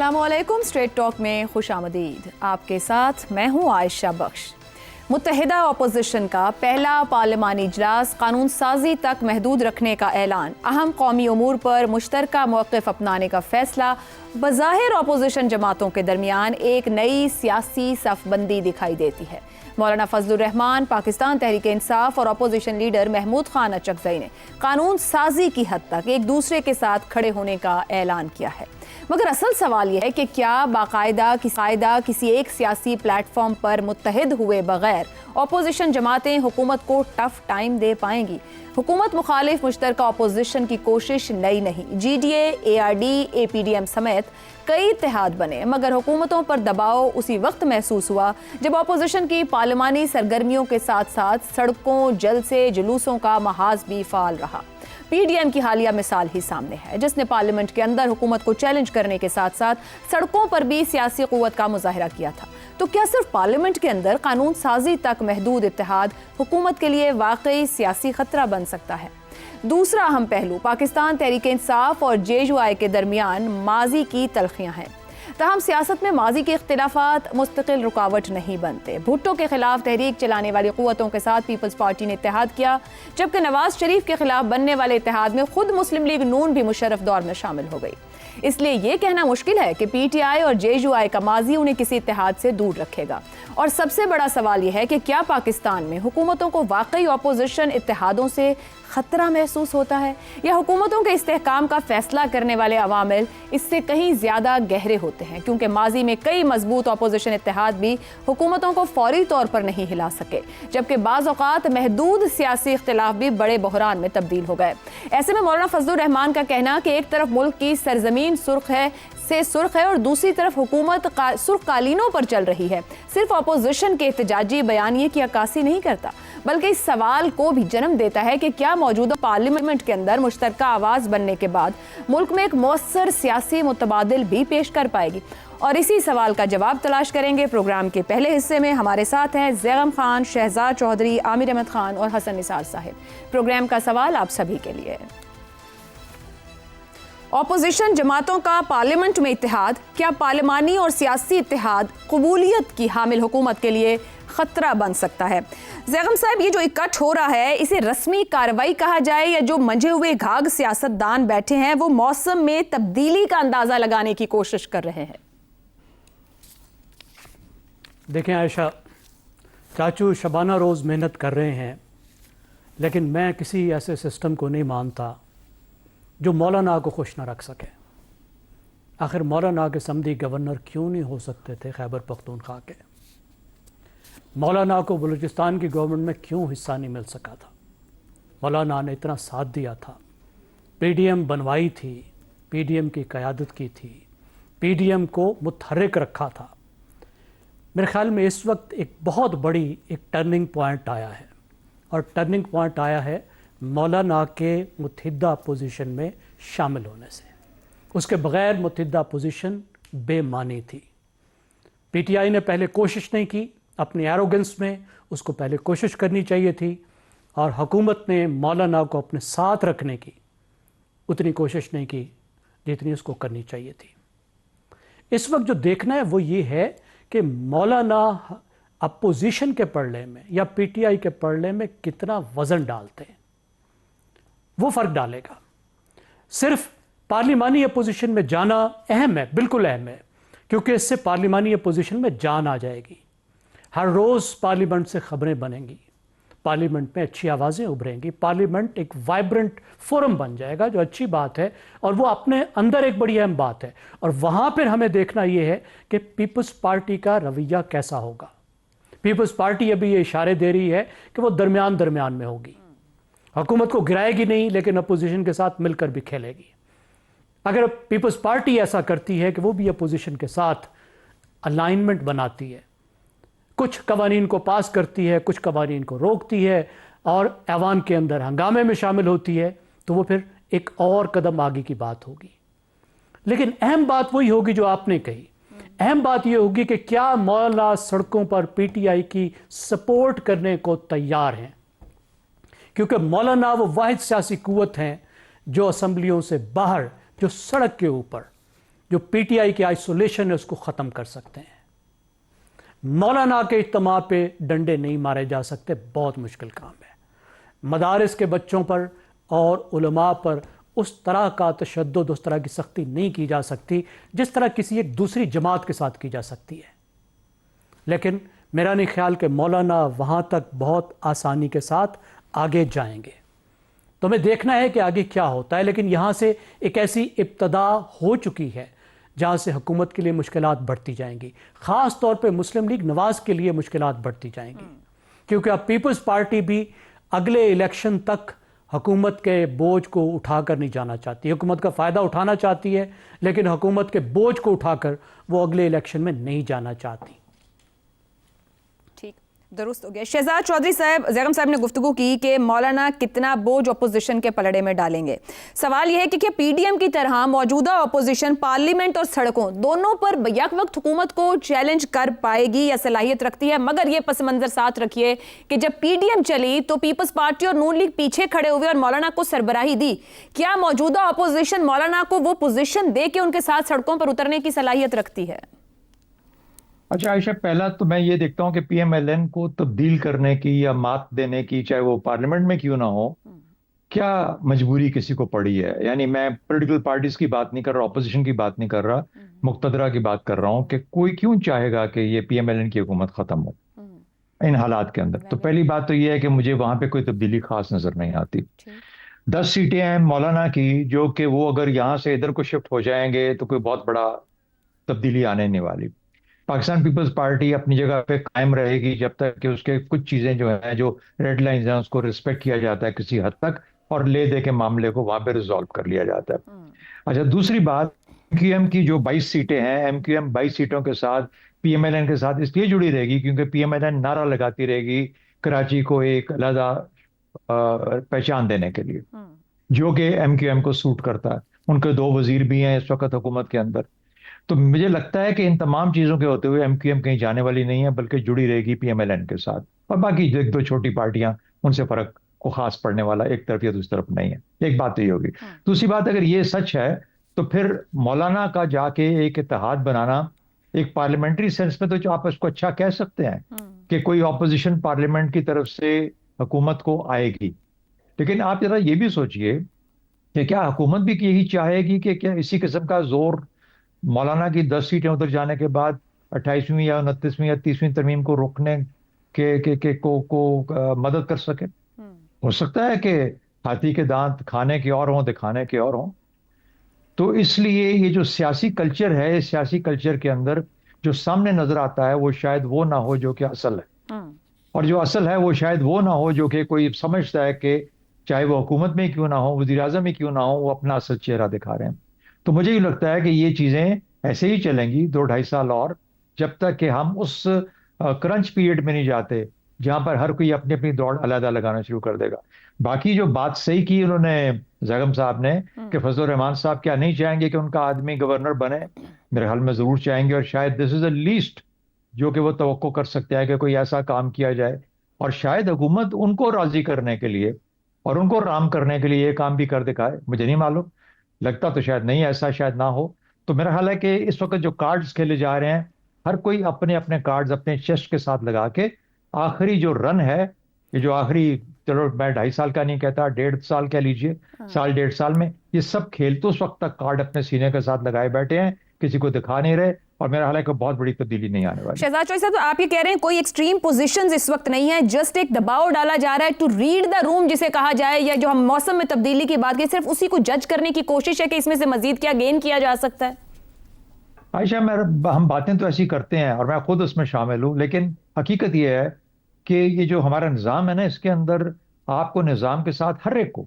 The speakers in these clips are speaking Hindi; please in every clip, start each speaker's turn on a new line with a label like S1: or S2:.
S1: अस्सलामुअलैकुम। स्ट्रेट टॉक में खुश आमदीद। आपके साथ मैं हूँ आयशा बख्श। मुत्तहिदा अपोजिशन का पहला पार्लिमानी इजलास कानून साजी तक महदूद रखने का ऐलान, अहम कौमी उमूर पर मुश्तरका मौक़िफ़ अपनाने का फैसला, बज़ाहिर अपोजिशन जमातों के दरमियान एक नई सियासी सफ़बंदी दिखाई देती है। मौलाना फजलुर रहमान, पाकिस्तान तहरीक इंसाफ और अपोजिशन लीडर महमूद खान अचकज़ई ने कानून साजी की हद तक एक दूसरे के साथ खड़े होने का ऐलान किया है। मगर असल सवाल यह है कि क्या बाकायदा किसी एक सियासी प्लेटफॉर्म पर मुत्तहिद हुए बगैर अपोजिशन जमातें हुकूमत को टफ टाइम दे पाएंगी? हुकूमत मुखालिफ मुश्तरका अपोजिशन की कोशिश नई नहीं। GDA, ARD, APDM समेत कई इत्तेहाद बने, मगर हुकूमतों पर दबाव उसी वक्त महसूस हुआ जब अपोजिशन की पार्लिमानी सरगर्मियों के साथ साथ सड़कों, जलसे, जुलूसों का महाज भी फाल रहा। PDM की हालिया मिसाल ही सामने है, जिसने पार्लियामेंट के अंदर हुकूमत को चैलेंज करने के साथ साथ सड़कों पर भी सियासी क़ुव्वत का मुजाहिरा किया था। तो क्या सिर्फ पार्लियामेंट के अंदर कानून साजी तक महदूद इत्तेहाद हुकूमत के लिए वाकई सियासी खतरा बन सकता है? दूसरा अहम पहलू पाकिस्तान तहरीक इंसाफ और JUI के दरमियान माजी की तलखियाँ हैं। तहम सियासत में माजी के इख्तिलाफात मुस्तकिल रुकावट नहीं बनते। भुट्टो के खिलाफ तहरीक चलाने वाली क़ुव्वतों के साथ पीपल्स पार्टी ने इत्तेहाद किया, जबकि नवाज शरीफ के खिलाफ बनने वाले इत्तेहाद में खुद मुस्लिम लीग नून भी मुशर्रफ दौर में शामिल हो गई। इसलिए ये कहना मुश्किल है कि PTI और JUI का माजी उन्हें किसी इत्तेहाद से दूर रखेगा। और सबसे बड़ा सवाल यह है कि क्या पाकिस्तान में हुकूमतों को वाकई अपोजिशन इत्तेहादों से खतरा महसूस होता है, या हुकूमतों के इस्तेहकाम का फैसला करने वाले अवामिल इससे कहीं ज़्यादा गहरे होते हैं? क्योंकि माजी में कई मजबूत अपोजिशन इत्तेहाद भी हुकूमतों को फौरी तौर पर नहीं हिला सके, जबकि बाज़ औक़ात महदूद सियासी इख्तिलाफ भी बड़े बहरान में तब्दील हो गए। ऐसे में मौलाना फजलुर रहमान का कहना कि एक तरफ मुल्क की सरजमीन सुर्ख है और दूसरी तरफ हुकूमत सुर्ख कालीनों पर चल रही है, सिर्फ अपोजिशन के एहतजाजी बयानिए की अक्कासी नहीं करता, बल्कि इस सवाल को भी जन्म देता है कि क्या मौजूदा पार्लियामेंट के अंदर मुश्तरका आवाज़ बनने के बाद मुल्क में एक मौसर सियासी मुतबादिल भी पेश कर पाएगी? और इसी सवाल का जवाब तलाश करेंगे। प्रोग्राम के पहले हिस्से में हमारे साथ हैं ज़ैगम खान, शहजाद चौधरी, आमिर अहमद खान और हसन निसार साहिब। प्रोग्राम का सवाल आप सभी के लिए। अपोजिशन जमातों का पार्लियामेंट में इत्तेहाद, क्या पार्लिमानी और सियासी इत्तेहाद कबूलियत की हामिल हुकूमत के लिए खतरा बन सकता है? ज़ैगम साहब, ये जो इकट्ठ हो रहा है, इसे रस्मी कार्रवाई कहा जाए या जो मंझे हुए घाघ सियासतदान बैठे हैं वो मौसम में तब्दीली का अंदाजा लगाने की कोशिश कर रहे हैं?
S2: देखें आयशा, चाचू शबाना रोज़ मेहनत कर रहे हैं, लेकिन मैं किसी ऐसे सिस्टम को नहीं मानता जो मौलाना को खुश ना रख सके। आखिर मौलाना के समधी गवर्नर क्यों नहीं हो सकते थे खैबर पख्तूनख्वा के? मौलाना को बलूचिस्तान की गवर्नमेंट में क्यों हिस्सा नहीं मिल सका था? मौलाना ने इतना साथ दिया था, PDM बनवाई थी, PDM की क़यादत की थी, PDM को मुतहर्रिक रखा था। मेरे ख्याल में इस वक्त एक बहुत बड़ी एक टर्निंग पॉइंट आया है, और टर्निंग पॉइंट आया है मौलाना के मुत्तहिदा पोजीशन में शामिल होने से। उसके बग़ैर मुत्तहिदा पोजीशन बेमानी थी। PTI ने पहले कोशिश नहीं की, अपनी एरोगेंस में उसको पहले कोशिश करनी चाहिए थी, और हुकूमत ने मौलाना को अपने साथ रखने की उतनी कोशिश नहीं की जितनी उसको करनी चाहिए थी। इस वक्त जो देखना है वो ये है कि मौलाना अपोजिशन के पड़े में या PTI के पड़े में कितना वज़न डालते हैं, वो फ़र्क डालेगा। सिर्फ पार्लिमानी अपोजिशन में जाना अहम है, बिल्कुल अहम है, क्योंकि इससे पार्लिमानी अपोजिशन में जान आ जाएगी। हर रोज़ पार्लियामेंट से ख़बरें बनेंगी, पार्लियामेंट में अच्छी आवाज़ें उभरेंगी, पार्लियामेंट एक वाइब्रेंट फोरम बन जाएगा, जो अच्छी बात है, और वो अपने अंदर एक बड़ी अहम बात है। और वहाँ पर हमें देखना ये है कि पीपल्स पार्टी का रवैया कैसा होगा। पीपल्स पार्टी अभी ये इशारे दे रही है कि वो दरमियान में होगी, हुकूमत को गिराएगी नहीं, लेकिन अपोजिशन के साथ मिलकर भी खेलेगी। अगर पीपल्स पार्टी ऐसा करती है कि वो भी अपोजिशन के साथ अलाइनमेंट बनाती है, कुछ कवानीन को पास करती है, कुछ कवानीन को रोकती है, और ऐवान के अंदर हंगामे में शामिल होती है, तो वो फिर एक और कदम आगे की बात होगी। लेकिन अहम बात वही होगी जो आपने कही। अहम बात यह होगी कि क्या मौलाना सड़कों पर PTI की सपोर्ट करने को तैयार हैं, क्योंकि मौलाना वो वाहिद सियासी कुव्वत हैं जो असम्बलियों से बाहर, जो सड़क के ऊपर जो पीटीआई की आइसोलेशन है उसको ख़त्म कर सकते हैं। मौलाना के इज्तिमा पे डंडे नहीं मारे जा सकते, बहुत मुश्किल काम है। मदारिस के बच्चों पर और उलमा पर उस तरह का तशद्दुद, उस तरह की सख्ती नहीं की जा सकती जिस तरह किसी एक दूसरी जमात के साथ की जा सकती है। लेकिन मेरा नहीं ख्याल कि मौलाना वहाँ तक बहुत आसानी के साथ आगे जाएंगे। तो हमें देखना है कि आगे क्या होता है। लेकिन यहाँ से एक ऐसी इब्तदा हो चुकी है जहाँ से हुकूमत के लिए मुश्किलात बढ़ती जाएंगी, ख़ास तौर पे मुस्लिम लीग नवाज़ के लिए मुश्किलात बढ़ती जाएंगी, क्योंकि अब पीपल्स पार्टी भी अगले इलेक्शन तक हुकूमत के बोझ को उठाकर नहीं जाना चाहती। हुकूमत का फ़ायदा उठाना चाहती है, लेकिन हुकूमत के बोझ को उठाकर वो अगले इलेक्शन में नहीं जाना चाहती।
S1: ठीक, दुरुस्त हो गया। शहजाद चौधरी साहब, ज़ैगम साहब ने गुफ्तगू की कि मौलाना कितना बोझ अपोजिशन के पलड़े में डालेंगे। सवाल यह है कि क्या पीडीएम की तरह मौजूदा अपोजिशन पार्लियामेंट और सड़कों दोनों पर यक वक्त हुकूमत को चैलेंज कर पाएगी या सलाहियत रखती है? मगर यह पस मंजर साथ रखिए कि जब पीडीएम चली तो पीपल्स पार्टी और नून लीग पीछे खड़े हुए और मौलाना को सरबराही दी। क्या मौजूदा अपोजिशन मौलाना को वो पोजिशन दे के उनके साथ सड़कों पर उतरने की सलाहियत रखती है?
S3: अच्छा आयशा, पहला तो मैं ये देखता हूँ कि पीएमएलएन को तब्दील करने की या मात देने की, चाहे वो पार्लियामेंट में क्यों ना हो, क्या मजबूरी किसी को पड़ी है? यानी मैं पॉलिटिकल पार्टीज की बात नहीं कर रहा, ऑपोजिशन की बात नहीं कर रहा, मुक्तदरा की बात कर रहा हूँ कि कोई क्यों चाहेगा कि ये पीएमएलएन की हुकूमत खत्म हो इन हालात के अंदर। तो पहली बात तो ये है कि मुझे वहां पे कोई तब्दीली खास नजर नहीं आती। 10 सीटें हैं मौलाना की, जो कि वो अगर यहाँ से इधर को शिफ्ट हो जाएंगे तो कोई बहुत बड़ा तब्दीली आने नहीं वाली। पाकिस्तान पीपल्स पार्टी अपनी जगह पे कायम रहेगी जब तक कि उसके कुछ चीजें जो है, जो रेड लाइंस हैं, उसको रिस्पेक्ट किया जाता है किसी हद तक, और ले दे के मामले को वहां पे रिजॉल्व कर लिया जाता है। अच्छा, दूसरी बात, एमक्यूएम की जो 22 सीटें हैं, एमक्यूएम 22 सीटों के साथ पीएमएलएन के साथ इसलिए जुड़ी रहेगी क्योंकि पीएमएलएन नारा लगाती रहेगी कराची को एक अलग पहचान देने के लिए, जो कि एमक्यूएम को सूट करता है। उनके 2 वजीर भी हैं इस वक्त हुकूमत के अंदर। तो मुझे लगता है कि इन तमाम चीजों के होते हुए एमक्यूएम कहीं जाने वाली नहीं है, बल्कि जुड़ी रहेगी पीएमएलएन के साथ। और बाकी जो 1-2 छोटी पार्टियां, उनसे फर्क को खास पड़ने वाला एक तरफ या दूसरी तरफ नहीं है। एक बात तो ये होगी। दूसरी बात, अगर ये सच है तो फिर मौलाना का जाके एक इत्तेहाद बनाना, एक पार्लियामेंट्री सेंस में तो आप इसको अच्छा कह सकते हैं कि कोई ऑपोजिशन पार्लियामेंट की तरफ से हुकूमत को आएगी। लेकिन आप जरा ये भी सोचिए कि क्या हुकूमत भी यही चाहेगी कि क्या इसी किस्म का जोर मौलाना की 10 सीटें उधर जाने के बाद 28वीं या 29वीं या 30वीं तरमीम को रोकने के को मदद कर सके? हो सकता है कि हाथी के दांत खाने के और हों, दिखाने के और हों। तो इसलिए ये जो सियासी कल्चर है, इस सियासी कल्चर के अंदर जो सामने नजर आता है वो शायद वो ना हो जो कि असल है, और जो असल है वो शायद वो ना हो जो कि कोई समझता है कि चाहे वो हुकूमत में क्यों ना हो, वज़ीर आज़म में क्यों ना हो, वो अपना असल चेहरा दिखा रहे हैं। तो मुझे ये लगता है कि ये चीजें ऐसे ही चलेंगी 2-2.5 साल और, जब तक कि हम उस क्रंच पीरियड में नहीं जाते जहां पर हर कोई अपनी अपनी दौड़ अलग लगाना शुरू कर देगा। बाकी जो बात सही की उन्होंने ज़ैगम साहब ने कि फजलुर रहमान साहब क्या नहीं चाहेंगे कि उनका आदमी गवर्नर बने? मेरे ख्याल में जरूर चाहेंगे, और शायद दिस इज द लीस्ट जो कि वो तवक्को कर सकते हैं कि कोई ऐसा काम किया जाए। और शायद हुकूमत उनको राजी करने के लिए और उनको राम करने के लिए ये काम भी कर दिखाए, मुझे नहीं मालूम, लगता तो शायद नहीं, ऐसा शायद ना हो। तो मेरा ख्याल है कि इस वक्त जो कार्ड्स खेले जा रहे हैं, हर कोई अपने अपने कार्ड्स अपने चेस्ट के साथ लगा के आखिरी जो रन है, ये जो आखिरी, चलो मैं 2.5 साल का नहीं कहता, 1.5 साल कह लीजिए, साल 1.5 साल में ये सब खेल तो उस वक्त तक कार्ड अपने सीने के साथ लगाए बैठे हैं, किसी को दिखा नहीं रहे, और मेरा हाल है कि बहुत बड़ी तब्दीली नहीं आने वाली।
S1: शहजाद चौधरी साहब, तो आप ये कह रहे हैं कोई एक्सट्रीम पोजीशंस इस वक्त नहीं है, जस्ट एक दबाव डाला जा रहा है टू रीड द रूम जिसे कहा जाए, या जो हम मौसम में तब्दीली की बात की, सिर्फ उसी को जज करने की कोशिश है कि इसमें से मजीद क्या गेन किया जा सकता है?
S3: आयशा, हम बातें तो ऐसी करते हैं और मैं खुद उसमें शामिल हूँ, लेकिन हकीकत यह है कि ये जो हमारा निज़ाम है ना, इसके अंदर आपको निज़ाम के साथ हर एक को,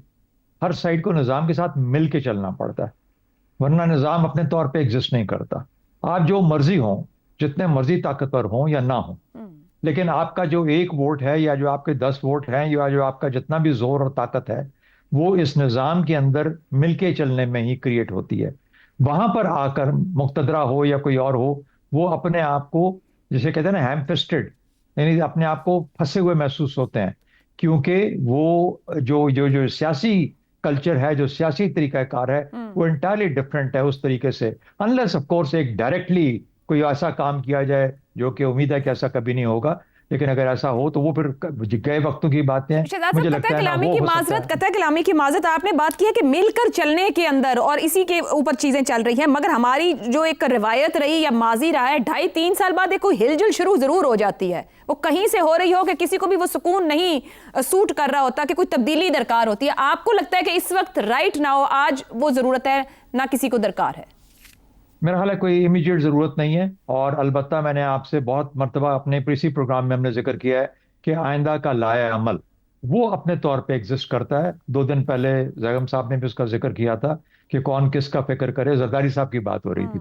S3: हर साइड को निज़ाम के साथ मिल के चलना पड़ता है, वरना निज़ाम अपने तौर पे एग्जिस्ट नहीं करता। आप जो मर्जी हों, जितने मर्जी ताकतवर हों या ना हो, लेकिन आपका जो 1 वोट है या जो आपके 10 वोट हैं या जो आपका जितना भी जोर और ताकत है, वो इस निज़ाम के अंदर मिलके चलने में ही क्रिएट होती है। वहां पर आकर मुक्तदरा हो या कोई और हो, वो अपने आप को, जिसे कहते हैं ना, हैम फिस्टेड, यानी अपने आप को फंसे हुए महसूस होते हैं, क्योंकि वो जो जो जो सियासी कल्चर है, जो सियासी तरीकाकार है, वो इंटायरली डिफरेंट है उस तरीके से, अनलेस ऑफ कोर्स एक डायरेक्टली कोई ऐसा काम किया जाए, जो कि उम्मीद है कि ऐसा कभी नहीं होगा, लेकिन अगर ऐसा हो तो वो फिर गए वक्तों की बातें हैं। मुझे लगता है ना वो हो सकता है।
S1: कतई कलामी की माजरत, आपने बात की है कि मिलकर चलने के अंदर और इसी के ऊपर चीजें चल रही हैं, मगर हमारी जो एक रिवायत रही या माजी रहा है, 2.5-3 साल बाद एक कोई हिलजुल शुरू जरूर हो जाती है, वो कहीं से हो रही हो कि किसी को भी वो सुकून नहीं सूट कर रहा होता, कि कोई तब्दीली दरकार होती है। आपको लगता है कि इस वक्त राइट नाउ आज वो जरूरत है, ना किसी को दरकार है?
S3: मेरा ख्याल है कोई इमीडिएट ज़रूरत नहीं है, और अलबत्ता मैंने आपसे बहुत मर्तबा अपने इसी प्रोग्राम में हमने जिक्र किया है कि आइंदा का लाए अमल वो अपने तौर पे एग्जिस्ट करता है। 2 दिन पहले जैगम साहब ने भी उसका जिक्र किया था कि कौन किसका फिक्र करे, जरदारी साहब की बात हो रही थी।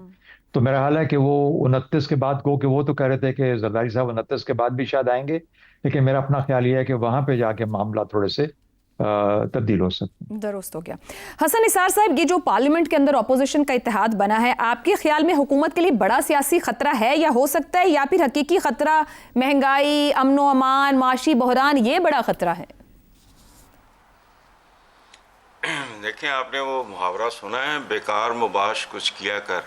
S3: तो मेरा ख्याल है कि वो 29 के बाद कि वो तो कह रहे थे कि जरदारी साहब 29 के बाद भी शायद आएंगे, लेकिन मेरा अपना ख्याल ये है कि वहां पे जाके मामला थोड़े से तब्दील हो सकते हैं।
S1: दुरुस्त हो गया। हसन निसार साहब, ये जो पार्लियामेंट के अंदर अपोजिशन का इत्तेहाद बना है, आपके ख्याल में हुकूमत के लिए बड़ा सियासी खतरा है या हो सकता है, या फिर हकीकी खतरा महंगाई, अमनो अमान, माशी बहरान, ये बड़ा खतरा है?
S4: देखें, आपने वो मुहावरा सुना है, बेकार मुबाश कुछ किया कर,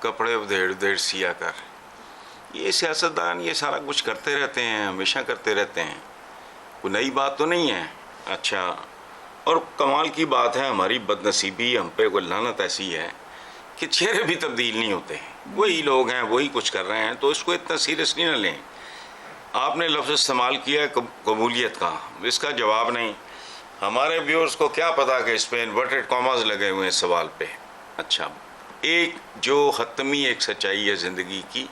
S4: कपड़े उधेड़ उधेड़ सिया कर। ये सियासतदान ये सारा कुछ करते रहते हैं, हमेशा करते रहते हैं, कोई नई बात तो नहीं है। अच्छा, और कमाल की बात है, हमारी बदनसीबी, हम पे कोई लानत ऐसी है कि चेहरे भी तब्दील नहीं होते, वही लोग हैं, वही कुछ कर रहे हैं, तो इसको इतना सीरियसली ना लें। आपने लफ्ज़ इस्तेमाल किया है कबूलियत का, इसका जवाब नहीं। हमारे व्यूअर्स को क्या पता कि इस पर इन्वर्टेड कॉमास लगे हुए हैं सवाल पे। अच्छा, एक जो हतमी एक सच्चाई है ज़िंदगी की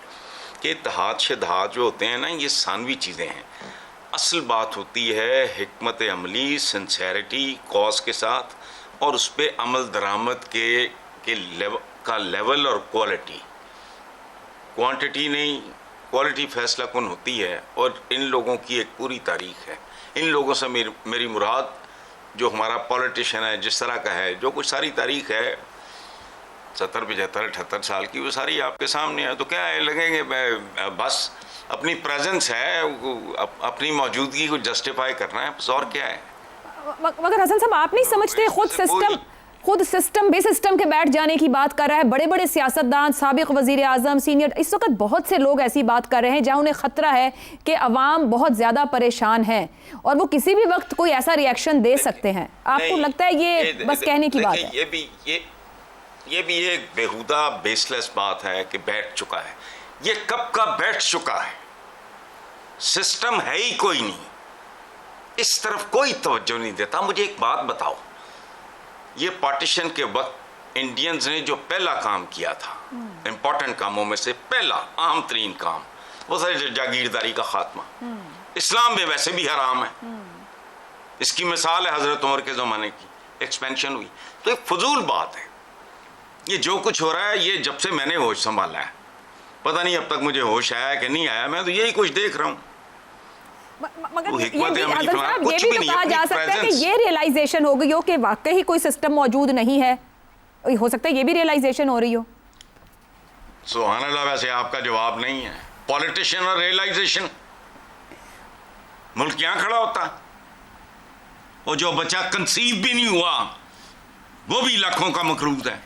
S4: कि इत्तेहाद शदहाद जो होते हैं ना, ये सानवी चीज़ें हैं। असल बात होती है हिकमत अमली, सिंसेरिटी, कॉज के साथ, और उस पर अमल दरामद के लेवल और क्वालिटी, क्वांटिटी नहीं, क्वालिटी फैसला कुन होती है। और इन लोगों की एक पूरी तारीख है। इन लोगों से मेरी मुराद जो हमारा पॉलिटिशियन है, जिस तरह का है, जो कुछ सारी तारीख है 70, 75, 78 साल की, वो सारी आपके सामने है। तो क्या है, लगेंगे बस अपनी प्रेजेंस है, अपनी मौजूदगी को जस्टिफाई करना है, बस, और क्या है।
S1: मगर हसन साहब, आप नहीं समझते खुद सिस्टम बेसिस्टम के बैठ जाने की बात कर रहा है? बड़े बड़े सियासतदान, साबिक वजीर आजम, सीनियर, इस वक्त बहुत से लोग ऐसी बात कर रहे हैं जहां उन्हें खतरा है कि अवाम बहुत ज्यादा परेशान है और वो किसी भी वक्त कोई ऐसा रिएक्शन दे सकते हैं। आपको लगता है ये बस कहने की बात है?
S4: ये भी एक बेहुदा बेसलेस बात है कि बैठ चुका है। ये कब का बैठ चुका है, सिस्टम है ही कोई नहीं, इस तरफ कोई तवज्जो नहीं देता। मुझे एक बात बताओ, ये पार्टीशन के वक्त इंडियंस ने जो पहला काम किया था, इंपॉर्टेंट कामों में से पहला अहम तरीन काम, वो था जागीरदारी का खात्मा। इस्लाम में वैसे भी हराम है, इसकी मिसाल है हजरत उमर के ज़माने की, एक्सपेंशन हुई। तो एक फजूल बात है ये जो कुछ हो रहा है। ये जब से मैंने होश संभाला है, पता नहीं अब तक मुझे होश आया कि नहीं आया, मैं तो यही कुछ देख रहा हूँ।
S1: मगर ये भी तो कहा जा सकता है कि ये रियलाइजेशन हो गई हो कि वाकई कोई सिस्टम मौजूद नहीं है, हो सकता है ये भी रियलाइजेशन हो रही हो।
S4: सुभान अल्लाह, वैसे आपका जवाब नहीं है। पॉलिटिशियन और रियलाइजेशन, मुल्क यहाँ खड़ा होता, और जो बच्चा कंसीव भी नहीं हुआ वो भी लाखों का मकरूज है।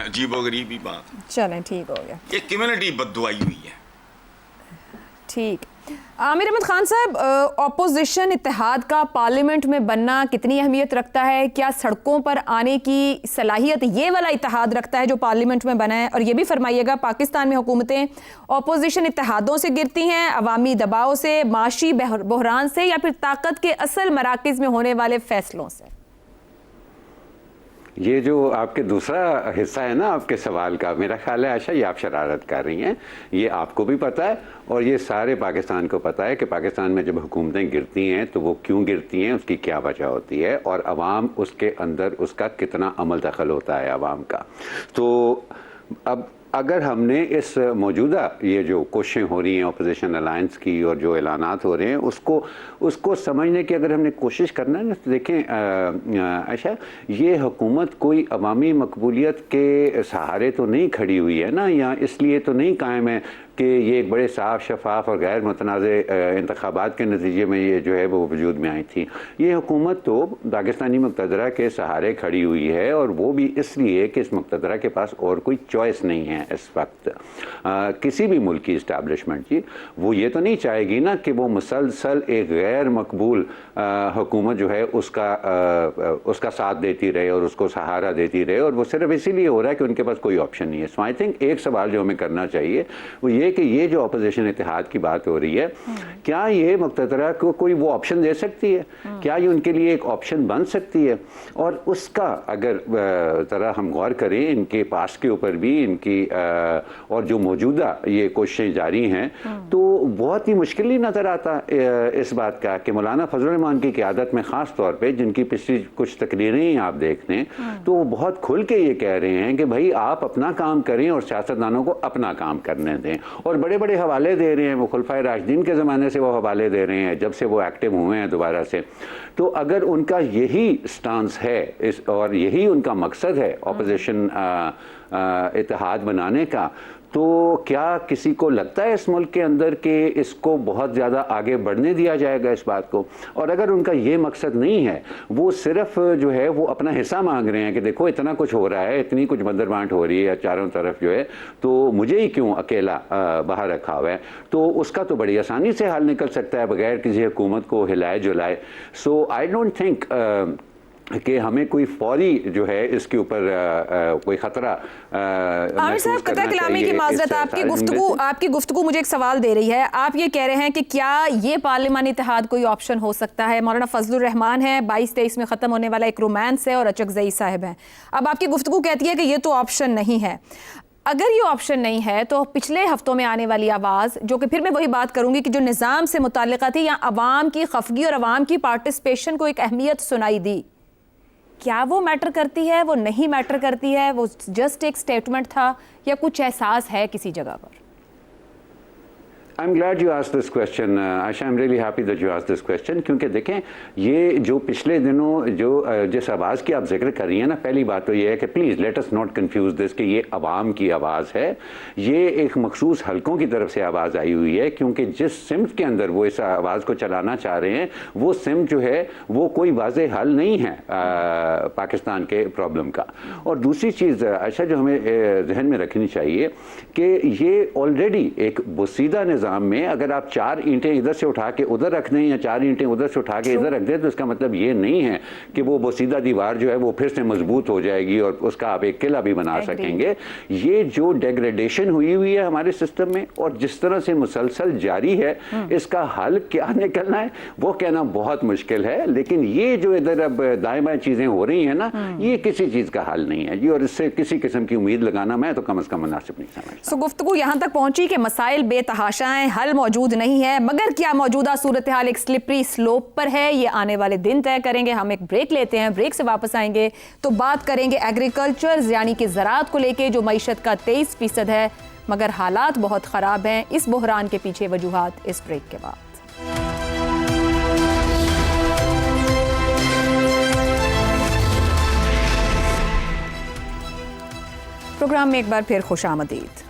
S4: अजीबोगरीबी बात।
S1: चलें, ठीक हो गया।
S4: ये कम्युनिटी बददुआई हुई है।
S1: ठीक। आमिर अहमद खान साहब, ऑपोजिशन इत्तेहाद का पार्लियामेंट में बनना कितनी अहमियत रखता है? क्या सड़कों पर आने की सलाहियत ये वाला इत्तेहाद रखता है जो पार्लियामेंट में बना है? और ये भी फरमाइएगा, पाकिस्तान में हुकूमतें ऑपोजिशन इत्तेहादों से गिरती हैं, अवामी दबाव से, माशी बहरान से, या फिर ताकत के असल मराकज़ में होने वाले फैसलों से?
S5: ये जो आपके दूसरा हिस्सा है ना आपके सवाल का, मेरा ख्याल है आयशा, ये आप शरारत कर रही हैं। ये आपको भी पता है और ये सारे पाकिस्तान को पता है कि पाकिस्तान में जब हुकूमतें गिरती हैं तो वो क्यों गिरती हैं, उसकी क्या वजह होती है, और अवाम उसके अंदर उसका कितना अमल दखल होता है अवाम का। तो अब अगर हमने इस मौजूदा ये जो कोशिशें हो रही हैं अपोजिशन अलायंस की और जो ऐलानात हो रहे हैं उसको समझने की अगर हमने कोशिश करना है ना, तो देखें आयशा, ये हुकूमत कोई अवामी मकबूलियत के सहारे तो नहीं खड़ी हुई है ना, या इसलिए तो नहीं कायम है कि ये एक बड़े साफ शफाफ और गैर मुतनाज़ इंतखाबात के नतीजे में ये जो है वो वजूद में आई थी। ये हुकूमत तो पाकिस्तानी मुक़तदरा के सहारे खड़ी हुई है, और वो भी इसलिए कि इस मुक़तदरा के पास और कोई चॉइस नहीं है इस वक्त। किसी भी मुल्क की इस्टेब्लिशमेंट की वो ये तो नहीं चाहेगी ना कि वो मुसलसल एक गैर मकबूल हुकूमत जो है उसका साथ देती रहे और उसको सहारा देती रहे, और वो सिर्फ इसीलिए हो रहा है कि उनके पास कोई ऑप्शन नहीं है। सो आई थिंक एक सवाल जो हमें करना चाहिए वो ये कि ये जो अपोजिशन इत्तेहाद की बात हो रही है, क्या ये मुक़तदरा को कोई वो ऑप्शन दे सकती है? क्या ये उनके लिए एक ऑप्शन बन सकती है? और उसका अगर ज़रा हम गौर करें इनके पास के ऊपर भी, इनकी और जो मौजूदा ये कोशिशें जारी हैं, तो बहुत ही मुश्किल ही नज़र आता इस बात का कि मौलाना फजल रहमान की क़यादत में ख़ास तौर पे, जिनकी पिछली कुछ तकरीरें आप देख लें तो वो बहुत खुल के ये कह रहे हैं कि भाई आप अपना काम करें और सियासतदानों को अपना काम करने दें, और बड़े बड़े हवाले दे रहे हैं। वो खुलफाए राशिदीन के ज़माने से वो हवाले दे रहे हैं, जब से वो एक्टिव हुए हैं दोबारा से। तो अगर उनका यही स्टांस है और यही उनका मकसद है अपोजिशन इत्तेहाद बनाने का, तो क्या किसी को लगता है इस मुल्क के अंदर कि इसको बहुत ज़्यादा आगे बढ़ने दिया जाएगा इस बात को? और अगर उनका ये मकसद नहीं है, वो सिर्फ जो है वो अपना हिस्सा मांग रहे हैं कि देखो इतना कुछ हो रहा है, इतनी कुछ बंदरबांट हो रही है चारों तरफ जो है, तो मुझे ही क्यों अकेला बाहर रखा हुआ है, तो उसका तो बड़ी आसानी से हल निकल सकता है बगैर किसी हुकूमत को हिलाए जुलाए। सो आई डोंट थिंक कि हमें कोई फौरी जो है इसके ऊपर कोई खतरा।
S1: आमिर साहब, कतई कलामी की माजरत, आपकी गुफ्तगू मुझे एक सवाल दे रही है। आप ये कह रहे हैं कि क्या ये पार्लिमानी इत्तेहाद कोई ऑप्शन हो सकता है? मौलाना फजलुर रहमान है, 22-23 में ख़त्म होने वाला एक रोमांस है, और अचकज़ई साहब हैं। अब आपकी गुफ्तगू कहती है कि ये तो ऑप्शन नहीं है। अगर ये ऑप्शन नहीं है तो पिछले हफ्तों में आने वाली आवाज़, जो कि फिर मैं वही बात करूंगी कि जो निज़ाम से मुताल्लिक़ा थी, या अवाम की खफगी और अवाम की पार्टिसिपेशन को एक अहमियत सुनाई दी, क्या वो मैटर करती है, वो नहीं मैटर करती है, वो जस्ट एक स्टेटमेंट था, या कुछ एहसास है किसी जगह पर?
S5: I'm glad you asked this question, Ayesha. I'm really happy that you asked this question, क्योंकि देखें ये जो पिछले दिनों जो जिस आवाज़ की आप जिक्र कर रही हैं ना, पहली बात तो ये है कि please let us not confuse this कि ये अवाम की आवाज़ है। ये एक मखसूस हलकों की तरफ से आवाज़ आई हुई है, क्योंकि जिस सिमत के अंदर वो इस आवाज़ को चलाना चाह रहे हैं, वो सिमत जो है वो कोई वाज़ेह हल नहीं है पाकिस्तान के प्रॉब्लम का। और दूसरी चीज़ आयशा जो हमें जहन में रखनी चाहिए कि ये ऑलरेडी एक बोसीदा निज़ाम में, अगर आप 4 ईंटें इधर से उठा के उधर रख दें या 4 ईंटें उधर से उठा के इधर रख दें, तो इसका मतलब ये नहीं है कि वो बोसीदा दीवार जो है वो फिर से मजबूत हो जाएगी और उसका आप एक किला भी बना सकेंगे। ये जो डेग्रेडेशन हुई है हमारे सिस्टम में और जिस तरह से मुसलसल जारी है, इसका हल क्या निकलना है वो कहना बहुत मुश्किल है। लेकिन ये जो इधर अब दाएं बाएं चीजें हो रही हैं ना, ये किसी चीज का हल नहीं है जी, और इससे किसी किस्म की उम्मीद लगाना मैं तो कम से कम मुनासिब नहीं समझता।
S1: गुफ्तगू यहाँ तक पहुंची कि मसाइल बेतहाशा हैं, हल मौजूद नहीं है, मगर क्या मौजूदा सूरत हाल एक स्लिपरी स्लोप पर है, ये आने वाले दिन तय करेंगे। हम एक ब्रेक लेते हैं, ब्रेक से वापस आएंगे तो बात करेंगे एग्रीकल्चर यानी कि ज़राअत को लेके, जो मईशत का 23% है, मगर हालात बहुत ख़राब हैं। इस बहरान के पीछे वजूहात इस ब्रेक के बाद। प्रोग्राम में एक बार फिर खुशामदीद।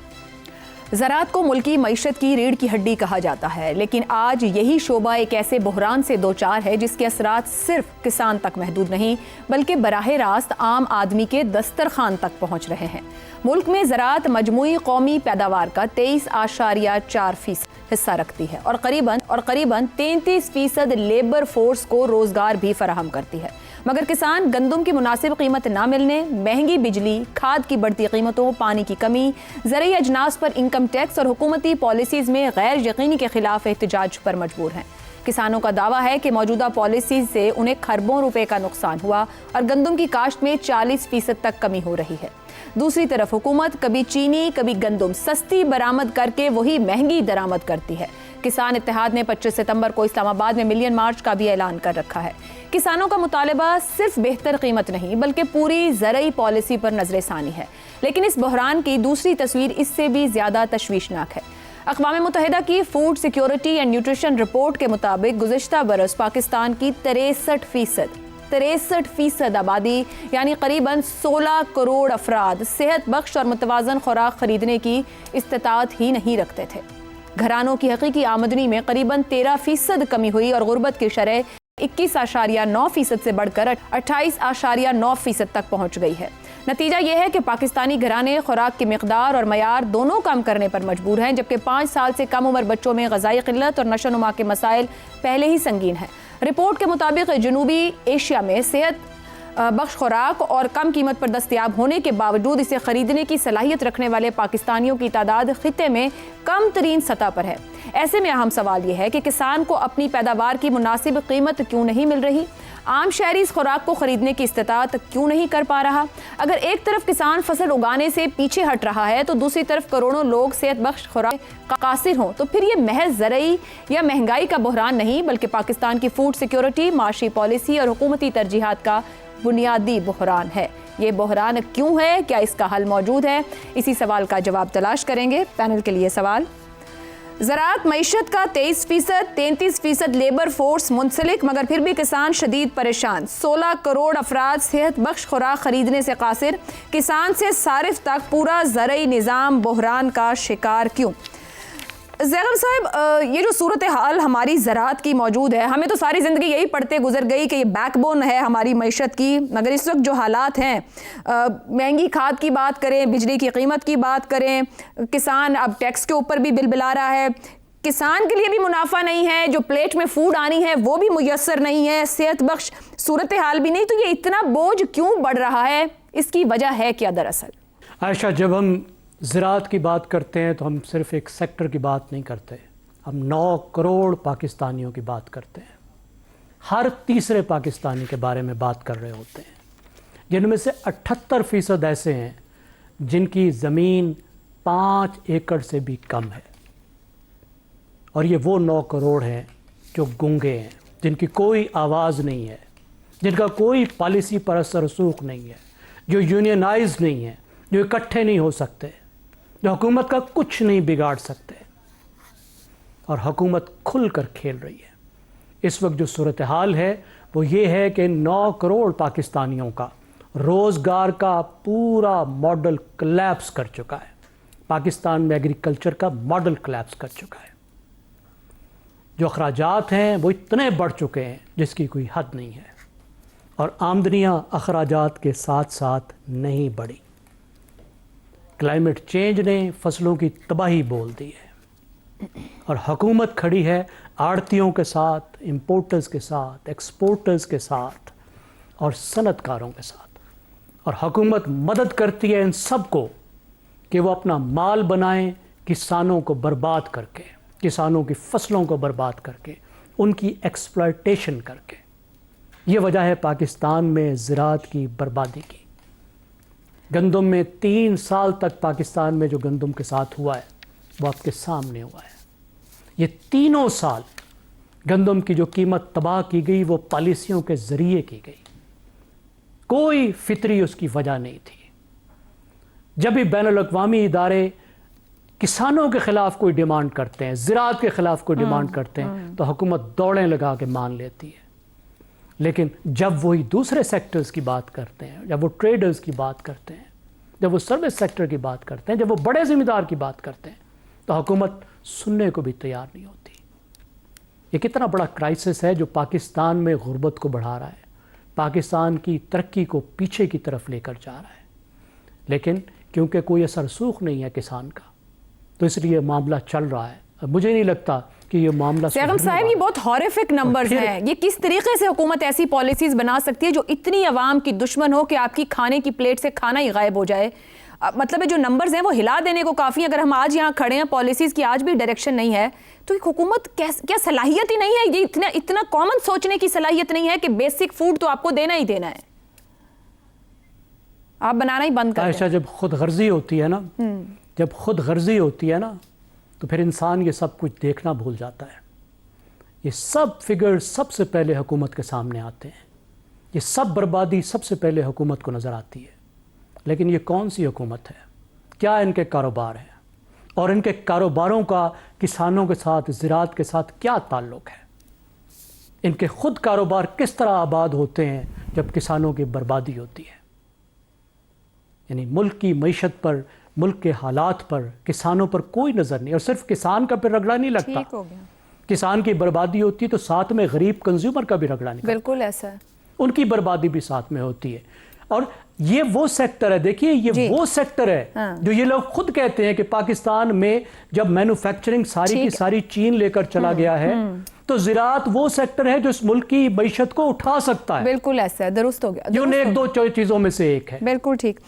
S1: ज़राअत को मुल्की मईशत की रीढ़ की हड्डी कहा जाता है, लेकिन आज यही शोबा एक ऐसे बहरान से दो चार है जिसके असरात सिर्फ किसान तक महदूद नहीं बल्कि बराह रास्त आम आदमी के दस्तरखान तक पहुँच रहे हैं। मुल्क में ज़राअत मजमूई कौमी पैदावार का 23.4% हिस्सा रखती है और करीबन 33% लेबर फोर्स को रोज़गार भी फराहम करती है। मगर किसान गंदम की मुनासिब कीमत ना मिलने, महंगी बिजली, खाद की बढ़ती कीमतों, पानी की कमी, ज़रूरी अजनास पर इनकम टैक्स और हुकूमती पॉलिसीज़ में गैर यकीनी के खिलाफ एहतजाज पर मजबूर हैं। किसानों का दावा है कि मौजूदा पॉलिसीज से उन्हें खरबों रुपए का नुकसान हुआ और गंदम की काश्त में 40% तक कमी हो रही है। दूसरी तरफ हुकूमत कभी चीनी कभी गंदम सस्ती बरामद करके वही महंगी दरामद करती है। किसान इत्तेहाद ने 25 सितंबर को इस्लामाबाद में मिलियन मार्च का भी ऐलान कर रखा है। किसानों का मुतालबा सिर्फ बेहतर कीमत नहीं बल्कि पूरी ज़रूरी पॉलिसी पर नजरसानी है। लेकिन इस बहरान की दूसरी तस्वीर इससे भी ज्यादा तशवीशनाक है। अक़वाम मुत्तहिदा की food security and nutrition report के मुताबिक गुज़िश्ता बरस पाकिस्तान की 63% 63% आबादी यानी करीबन 16 करोड़ अफराद सेहत बख्श और मुतवाज़न खुराक खरीदने की इस्तिताअत ही नहीं रखते थे। घरानों की हकीकी आमदनी में करीबन 13% कमी हुई और गुर्बत की शरह 21.9% से बढ़कर 28.9% तक पहुंच गई है। नतीजा यह है कि पाकिस्तानी घराने खुराक की मिकदार और मयार दोनों कम करने पर मजबूर हैं, जबकि 5 साल से कम उम्र बच्चों में ग़िज़ाई क़िल्लत और नशोनुमा के मसाइल पहले ही संगीन हैं। रिपोर्ट के मुताबिक जनूबी एशिया में सेहत बख्श खुराक और कम कीमत पर दस्तयाब होने के बावजूद इसे खरीदने की सलाहियत रखने वाले पाकिस्तानियों की तादाद खित्ते में कम तरीन सतह पर है। ऐसे में अहम सवाल यह है कि किसान को अपनी पैदावार की मुनासिब कीमत क्यों नहीं मिल रही, आम शहरी इस खुराक को खरीदने की इस्तिताअत क्यों नहीं कर पा रहा। अगर एक तरफ किसान फसल उगाने से पीछे हट रहा है तो दूसरी तरफ करोड़ों लोग सेहत बख्श खुराक का कासिर हों, तो फिर ये महज ज़रई या महंगाई का बहरान नहीं बल्कि पाकिस्तान की फूड सिक्योरिटी, माशी पॉलिसी और हुकूमती तरजीहात का बुनियादी बहरान है। ये बहरान क्यों है, क्या इसका हल मौजूद है? इसी सवाल का जवाब तलाश करेंगे। पैनल के लिए सवाल। ज़राअत मईशत का 23%, 33% लेबर फोर्स मुंसलिक, मगर फिर भी किसान शदीद परेशान। 16 करोड़ अफराद सेहत बख्श खुराक खरीदने से कासिर, किसान से सारिफ तक पूरा ज़रई निज़ाम बहरान का शिकार क्यों? ज़ैगम साहब, ये जो सूरत हाल हमारी ज़राअत की मौजूद है, हमें तो सारी ज़िंदगी यही पढ़ते गुजर गई कि ये बैकबोन है हमारी मईशत की, मगर इस वक्त जो हालात हैं, महंगी खाद की बात करें, बिजली की कीमत की बात करें, किसान अब टैक्स के ऊपर भी बिल बिला रहा है, किसान के लिए भी मुनाफा नहीं है, जो प्लेट में फूड आनी है वो भी मुयस्सर नहीं है, सेहत बख्श सूरत हाल भी नहीं, तो ये इतना बोझ क्यों बढ़ रहा है? इसकी वजह है क्या दरअसल?
S2: आयशा, जब हम ज़राअत की बात करते हैं तो हम सिर्फ़ एक सेक्टर की बात नहीं करते, हम 9 करोड़ पाकिस्तानियों की बात करते हैं। हर तीसरे पाकिस्तानी के बारे में बात कर रहे होते हैं, जिनमें से 78% ऐसे हैं जिनकी ज़मीन 5 एकड़ से भी कम है। और ये वो 9 करोड़ हैं जो गूंगे हैं, जिनकी कोई आवाज़ नहीं है, जिनका कोई पॉलिसी पर असर रसूख नहीं है, जो यूनियनाइज नहीं है, जो इकट्ठे नहीं हो सकते, जो हुकूमत का कुछ नहीं बिगाड़ सकते। और हुकूमत खुलकर खेल रही है। इस वक्त जो सूरत हाल है वो ये है कि 9 करोड़ पाकिस्तानियों का रोज़गार का पूरा मॉडल कोलैप्स कर चुका है। पाकिस्तान में एग्रीकल्चर का मॉडल कोलैप्स कर चुका है। जो अखराजात हैं वो इतने बढ़ चुके हैं जिसकी कोई हद नहीं है, और आमदनियाँ अखराजात के साथ साथ नहीं बढ़ी। क्लाइमेट चेंज ने फसलों की तबाही बोल दी है, और हुकूमत खड़ी है आड़तियों के साथ, इंपोर्टर्स के साथ, एक्सपोर्टर्स के साथ और सनतकारों के साथ। और हुकूमत मदद करती है इन सब को कि वो अपना माल बनाएं, किसानों को बर्बाद करके, किसानों की फसलों को बर्बाद करके, उनकी एक्सप्लॉयटेशन करके। ये वजह है पाकिस्तान में ज़राअत की बर्बादी की। गंदम में 3 साल तक पाकिस्तान में जो गंदम के साथ हुआ है वो आपके सामने हुआ है। ये तीनों साल गंदम की जो कीमत तबाह की गई वो पॉलिसियों के ज़रिए की गई, कोई फितरी उसकी वजह नहीं थी। जब भी बैनुल-अक़वामी इदारे किसानों के ख़िलाफ़ कोई डिमांड करते हैं, ज़राअत के ख़िलाफ़ कोई डिमांड करते हैं, तो हुकूमत दौड़ें लगा के मान लेती है। लेकिन जब वही दूसरे सेक्टर्स की बात करते हैं, जब वो ट्रेडर्स की बात करते हैं, जब वो सर्विस सेक्टर की बात करते हैं, जब वो बड़े ज़िम्मेदार की बात करते हैं, तो हुकूमत सुनने को भी तैयार नहीं होती। ये कितना बड़ा क्राइसिस है जो पाकिस्तान में गुर्बत को बढ़ा रहा है, पाकिस्तान की तरक्की को पीछे की तरफ लेकर जा रहा है। लेकिन क्योंकि कोई असर सूख नहीं है किसान का, तो इसलिए मामला चल रहा है। मुझे नहीं लगता कि ये मामला
S1: ज़ैगम साहब, ये बहुत हॉरिफिक नंबर्स हैं। ये किस तरीके से हुकूमत ऐसी पॉलिसीज बना सकती है जो इतनी आवाम की दुश्मन हो कि आपकी खाने की प्लेट से खाना ही गायब हो जाए? मतलब जो नंबर्स हैं वो हिला देने को काफ़ी। अगर हम आज यहाँ खड़े हैं, पॉलिसीज़ की आज भी डायरेक्शन नहीं है, तो हुकूमत क्या सलाहियत ही नहीं है? ये इतना कॉमन सोचने की सलाहियत नहीं है कि बेसिक फूड तो आपको देना ही देना है, आप बनाना ही बंद कर दें।
S2: आयशा, जब खुद गर्जी होती है ना, जब खुद गर्जी होती है ना, तो फिर इंसान ये सब कुछ देखना भूल जाता है। ये सब फिगर्स सबसे पहले हुकूमत के सामने आते हैं, ये सब बर्बादी सबसे पहले हुकूमत को नज़र आती है। लेकिन ये कौन सी हुकूमत है? क्या इनके कारोबार हैं? और इनके कारोबारों का किसानों के साथ, ज़राअत के साथ क्या ताल्लुक़ है? इनके खुद कारोबार किस तरह आबाद होते हैं जब किसानों की बर्बादी होती है। यानी मुल्क की मईशत पर, मुल्क के हालात पर, किसानों पर कोई नज़र नहीं, और सिर्फ किसान का फिर रगड़ा नहीं लगता।
S1: ठीक हो गया।
S2: किसान की बर्बादी होती है तो साथ में गरीब कंज्यूमर का भी रगड़ा नहीं,
S1: बिल्कुल ऐसा है,
S2: उनकी बर्बादी भी साथ में होती है। और ये वो सेक्टर है, देखिए ये वो सेक्टर है जो ये लोग खुद कहते हैं कि पाकिस्तान में जब मैन्युफैक्चरिंग सारी की सारी चीन लेकर चला गया है तो ज़राअत वो सेक्टर है जो इस मुल्क की मईशत को उठा सकता है।
S1: बिल्कुल ऐसा है, दुरुस्त हो गया,
S2: जो
S1: दुरुस्त
S2: एक
S1: हो
S2: दो चीज़ों में से एक है।
S1: बिल्कुल ठीक।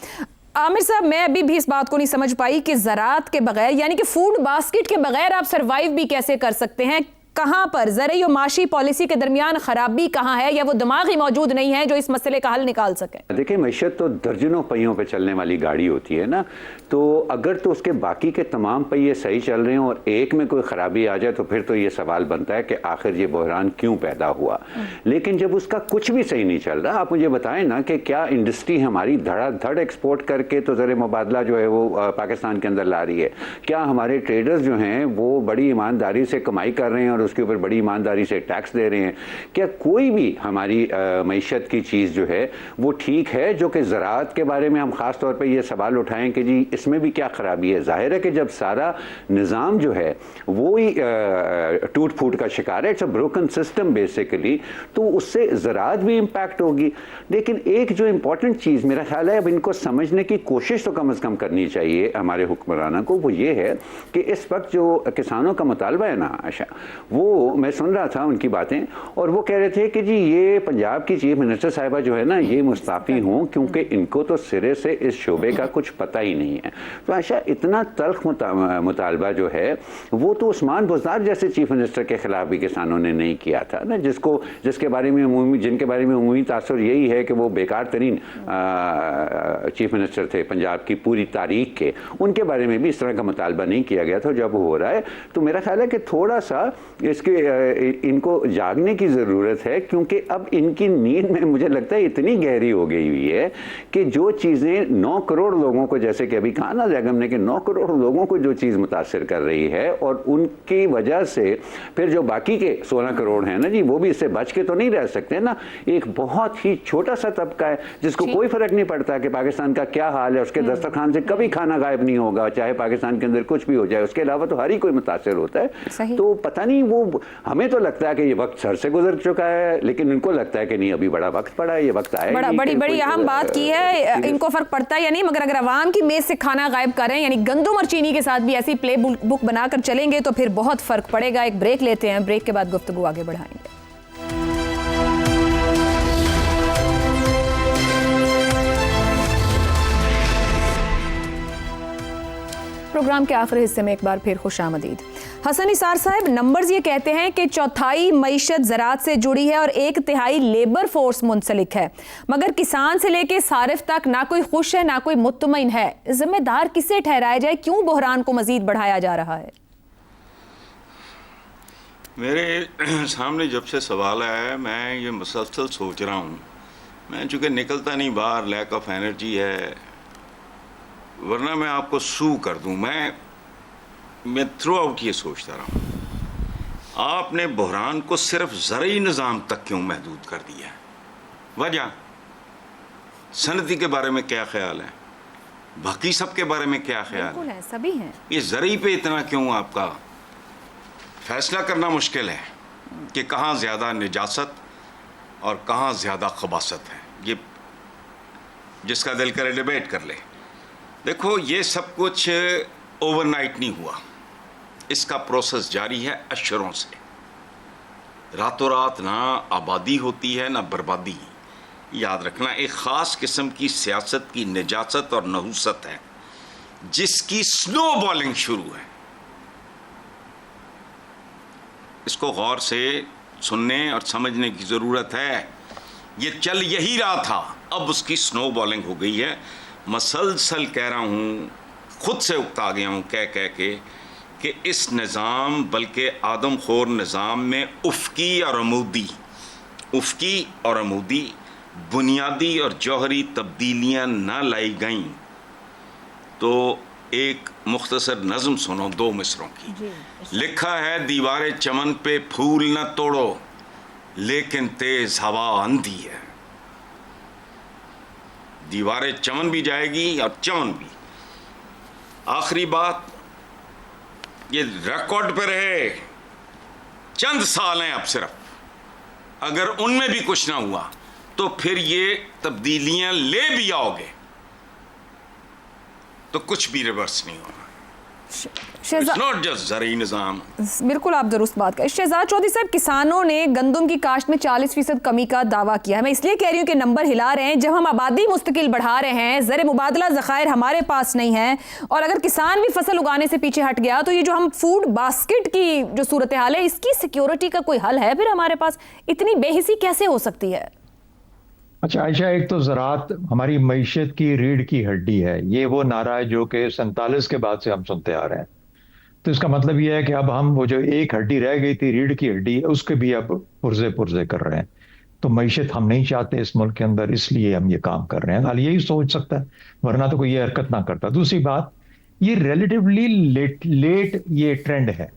S1: आमिर साहब, मैं अभी भी इस बात को नहीं समझ पाई कि ज़राअत के बगैर, यानी कि फूड बास्केट के बगैर आप सरवाइव भी कैसे कर सकते हैं। कहाँ पर ज़रई और माशी पॉलिसी के दरमियान खराबी कहाँ है, या वो दिमाग ही मौजूद नहीं है जो इस मसले का हल निकाल सके।
S5: देखिए, मईशत तो दर्जनों पहियों पे चलने वाली गाड़ी होती है ना, तो अगर तो उसके बाकी के तमाम पहिए सही चल रहे हैं और एक में कोई ख़राबी आ जाए तो फिर तो ये सवाल बनता है कि आखिर ये बहरान क्यों पैदा हुआ। लेकिन जब उसका कुछ भी सही नहीं चल रहा, आप मुझे बताएं ना कि क्या इंडस्ट्री हमारी धड़ाधड़ एक्सपोर्ट करके तो ज़र मुबादला जो है वो पाकिस्तान के अंदर ला रही है, क्या हमारे ट्रेडर्स जो हैं वो बड़ी ईमानदारी से कमाई कर रहे हैं और उसके ऊपर बड़ी ईमानदारी से टैक्स दे रहे हैं, क्या कोई भी हमारी मईशत की चीज़ जो है वो ठीक है, जो कि ज़राअत के बारे में हम ख़ास तौर पे ये सवाल उठाएं कि जी इसमें भी क्या ख़राबी है। ज़ाहिर है कि जब सारा निज़ाम जो है वो ही टूट फूट का शिकार है, it's a broken system basically, तो उससे ज़राअत भी इम्पैक्ट होगी। लेकिन एक जो इम्पॉर्टेंट चीज़ मेरा ख्याल है अब इनको समझने की कोशिश तो कम से कम करनी चाहिए हमारे हुक्मराना को, वो ये है कि इस वक्त जो किसानों का मुतालबा है ना आशा, वो मैं सुन रहा था उनकी बातें, और वो कह रहे थे कि जी ये पंजाब की चीफ मिनिस्टर साहिबा जो है ना ये मुस्ताफ़ी हों क्योंकि इनको तो सिरे से इस शोबे का कुछ पता ही नहीं है। तो आशा इतना तल्ख मुतालबा जो है वो तो उस्मान बुज़दार जैसे चीफ मिनिस्टर के खिलाफ भी किसानों ने नहीं किया था ना, जिनके बारे में उमूमी तासुर यही है कि वो बेकार तरीन चीफ मिनिस्टर थे पंजाब की पूरी तारीख के, उनके बारे में भी इस तरह का मुतालबा नहीं किया गया था। जब हो रहा है तो मेरा ख्याल है कि थोड़ा सा इसके इनको जागने की ज़रूरत है, क्योंकि अब इनकी नींद में मुझे लगता है इतनी गहरी हो गई हुई है कि जो चीज़ें 9 करोड़ लोगों को, जैसे कि अभी कहा ना जैगम ने कि 9 करोड़ लोगों को जो चीज़ मुतासिर कर रही है और उनकी वजह से फिर जो बाकी के 16 करोड़ हैं ना जी, वो भी इससे बच के तो नहीं रह सकते ना। एक बहुत ही छोटा सा तबका है जिसको कोई फ़र्क नहीं पड़ता कि पाकिस्तान का क्या हाल है, उसके दस्तरखान से कभी खाना गायब नहीं होगा, चाहे पाकिस्तान के अंदर कुछ भी हो जाए, उसके अलावा तो हर ही कोई मुतासिर होता है। तो पता नहीं, वो हमें तो लगता है कि ये वक्त सर से गुजर चुका है, लेकिन इनको लगता है कि नहीं अभी बड़ा वक्त पड़ा है, ये वक्त आएगा।
S1: बड़ी अहम बात की है, इनको फर्क पड़ता है या नहीं, मगर अगर अवाम की मेज से खाना गायब करें, यानी गंदम और चीनी के साथ भी ऐसी प्ले बुक बनाकर चलेंगे तो फिर बहुत फर्क पड़ेगा। एक ब्रेक लेते हैं, ब्रेक के बाद गुफ्तगू आगे बढ़ाएंगे। प्रोग्राम के आखिरी हिस्से में एक बार फिर खुशामदीद। हसन निसार साहब, नंबर्स ये कहते हैं कि 1/4 मईशत ज़राअत से जुड़ी है और 1/3 लेबर फोर्स मुंसलिक है, मगर किसान से लेके सारिफ तक ना कोई खुश है ना कोई मुतमईन है। जिम्मेदार किसे ठहराया जाए, क्यों बहरान को मजीद बढ़ाया जा रहा है?
S4: मेरे सामने जब से सवाल आया है मैं ये मुसलसल सोच रहा हूँ, मैं चूँकि निकलता नहीं बाहर, लैक ऑफ एनर्जी है, वरना मैं आपको सू कर दूँ। मैं थ्रू आउट ये सोचता रहा हूँ, आपने बहरान को सिर्फ ज़रई निज़ाम तक क्यों महदूद कर दिया है? वजह सनती के बारे में क्या ख्याल है, बाकी सब के बारे में क्या ख्याल
S1: है? सभी हैं। ये
S4: ज़रई पे इतना क्यों आपका फैसला करना मुश्किल है कि कहाँ ज़्यादा निजासत और कहाँ ज़्यादा खबासत है? ये जिसका दिल करे डिबेट कर ले। देखो, ये सब कुछ ओवरनाइट नहीं हुआ, इसका प्रोसेस जारी है अशरों से। रातों रात ना आबादी होती है ना बर्बादी। याद रखना, एक ख़ास किस्म की सियासत की निजासत और नहूसत है जिसकी स्नो बॉलिंग शुरू है। इसको गौर से सुनने और समझने की ज़रूरत है। ये चल यही रहा था, अब उसकी स्नो बॉलिंग हो गई है। मसलसल कह रहा हूँ, खुद से उकता गया हूँ कह कह के कि इस निज़ाम, बल्कि आदमखोर निज़ाम में उफ़की और अमूदी बुनियादी और जौहरी तब्दीलियाँ ना लाई गईं तो एक मुख्तसर नज़म सुनो 2 मिसरों की। लिखा है, दीवारे चमन पे फूल न तोड़ो, लेकिन तेज हवा आंधी है, दीवारें चमन भी जाएगी और चमन भी। आखिरी बात, ये रिकॉर्ड पे रहे, चंद साल हैं अब सिर्फ, अगर उनमें भी कुछ ना हुआ तो फिर ये तब्दीलियां ले भी आओगे तो कुछ भी रिवर्स नहीं होना।
S1: शहजाद,
S4: नॉट जस्ट ज़राई निज़ाम।
S1: बिल्कुल आप दुरुस्त बात करें। शहजाद चौधरी साहब, किसानों ने गंदम की काश्त में 40% कमी का दावा किया है। मैं इसलिए कह रही हूँ कि नंबर हिला रहे हैं, जब हम आबादी मुस्तकिल बढ़ा रहे हैं, ज़र मुबादला ज़खायर हमारे पास नहीं है, और अगर किसान भी फसल उगाने से पीछे हट गया तो ये जो हम फूड बास्केट की जो सूरत हाल है, इसकी सिक्योरिटी का कोई हल है फिर हमारे पास? इतनी बेहिसी कैसे हो सकती है?
S3: अच्छा आयशा, एक तो ज़राअत हमारी मईशत की रीढ़ की हड्डी है। ये वो नारा है जो कि 47 के बाद से हम सुनते आ रहे हैं। तो इसका मतलब ये है कि अब हम वो जो एक हड्डी रह गई थी, रीढ़ की हड्डी, उसके भी अब पुर्जे पुर्जे कर रहे हैं। तो मईशत हम नहीं चाहते इस मुल्क के अंदर, इसलिए हम ये काम कर रहे हैं। हाल यही सोच सकता है, वरना तो कोई ये हरकत ना करता। दूसरी बात, ये रिलेटिवली लेट ये ट्रेंड है।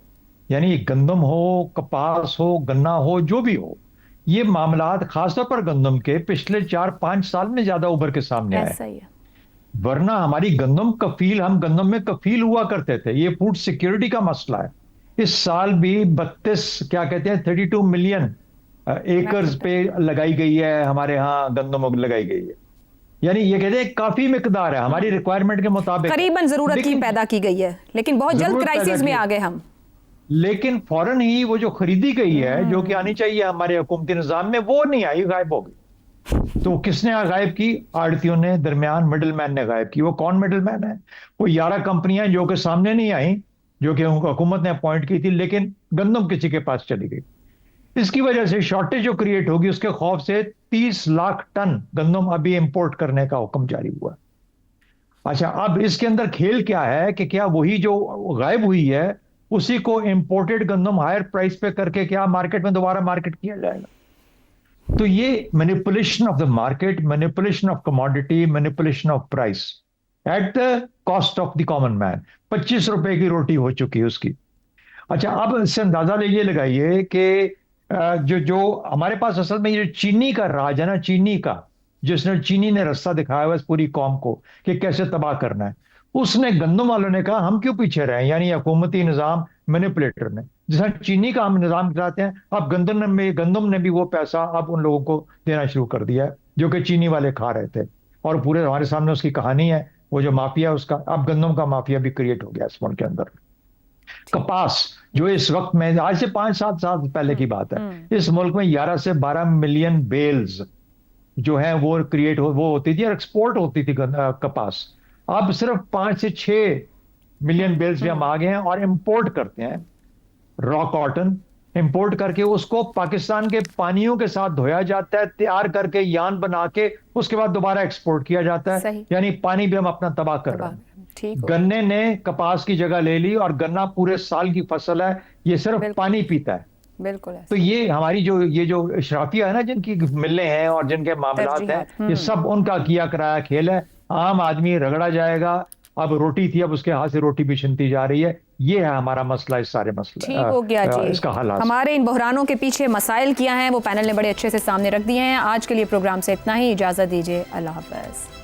S3: यानी गंदम हो, कपास हो, गन्ना हो, जो भी हो, ये मामलात खासतौर पर गंदम के पिछले 4-5 साल में ज्यादा उभर के सामने आए।
S1: ऐसा ही है।
S3: वरना हमारी गंदम कफील, हम गंदम में कफील हुआ करते थे। ये फूड सिक्योरिटी का मसला है। इस साल भी 32 मिलियन एकर्स पे लगाई गई है, हमारे यहाँ गंदम लगाई गई है। यानी ये कहते हैं काफी मिकदार है हमारी रिक्वायरमेंट के मुताबिक,
S1: करीबन जरूरत की पैदा की गई है, लेकिन बहुत जल्द क्राइसिस में आ गए हम।
S3: लेकिन फौरन ही वो जो खरीदी गई है, जो कि आनी चाहिए हमारे हुकूमती निजाम में, वो नहीं आई, गायब हो गई। तो किसने गायब की? आड़तियों ने, दरमियान मिडिल मैन ने गायब की। वो कौन मिडिल मैन है? वो 11 कंपनियां जो कि सामने नहीं आई, जो कि हुकूमत ने अपॉइंट की थी, लेकिन गंदम किसी के पास चली गई। इसकी वजह से शॉर्टेज जो क्रिएट होगी, उसके खौफ से 30 लाख टन गंदम अभी इंपोर्ट करने का हुक्म जारी हुआ। अच्छा, अब इसके अंदर खेल क्या है कि क्या वही जो गायब हुई है उसी को इंपोर्टेड गंदम हायर प्राइस पे करके क्या मार्केट में दोबारा मार्केट किया जाएगा? तो ये manipulation of the market, manipulation of commodity, manipulation of price at the cost of the common man. 25 रुपए की रोटी हो चुकी है उसकी। अच्छा, अब इससे अंदाजा ये लगाइए कि जो हमारे पास असल में ये चीनी का राज है ना, चीनी का, जिसने चीनी ने रास्ता दिखाया हुआ इस पूरी कौम को कि कैसे तबाह करना है, उसने गंदम वालों ने कहा हम क्यों पीछे रहे, यानी हुकूमती निजाम मैनिपुलेटर ने, जिस चीनी का हम निजाम चलाते हैं, अब गंदम ने भी वो पैसा अब उन लोगों को देना शुरू कर दिया है जो कि चीनी वाले खा रहे थे। और पूरे हमारे सामने उसकी कहानी है, वो जो माफिया उसका, अब गंदम का माफिया भी क्रिएट हो गया इस मुल्क के अंदर। कपास जो इस वक्त में, आज से 5-7 साल पहले की बात है, इस मुल्क में 11 से 12 मिलियन बेल्स जो है वो क्रिएट वो होती थी और एक्सपोर्ट होती थी कपास। अब सिर्फ 5 से 6 मिलियन बेल्स भी हम आ गए हैं और इंपोर्ट करते हैं रॉ कॉटन। इंपोर्ट करके उसको पाकिस्तान के पानियों के साथ धोया जाता है, तैयार करके यान बना के उसके बाद दोबारा एक्सपोर्ट किया जाता है। यानी पानी भी हम अपना तबाह कर रहे हैं। गन्ने ने कपास की जगह ले ली और गन्ना पूरे साल की फसल है, ये सिर्फ पानी पीता है।
S1: बिल्कुल।
S3: तो ये हमारी ये जो इशराफिया है ना, जिनकी मिलें हैं और जिनके मामलात हैं, ये सब उनका किया कराया खेल है। आम आदमी रगड़ा जाएगा। अब रोटी थी, अब उसके हाथ से रोटी भी छिनती जा रही है। ये है हमारा मसला, इस सारे मसले
S1: ठीक हो गया जी।
S3: इसका हल
S1: हमारे इन बहरानों के पीछे मसाइल किया है वो पैनल ने बड़े अच्छे से सामने रख दिए हैं। आज के लिए प्रोग्राम से इतना ही, इजाजत दीजिए, अल्लाह हाफ़िज़।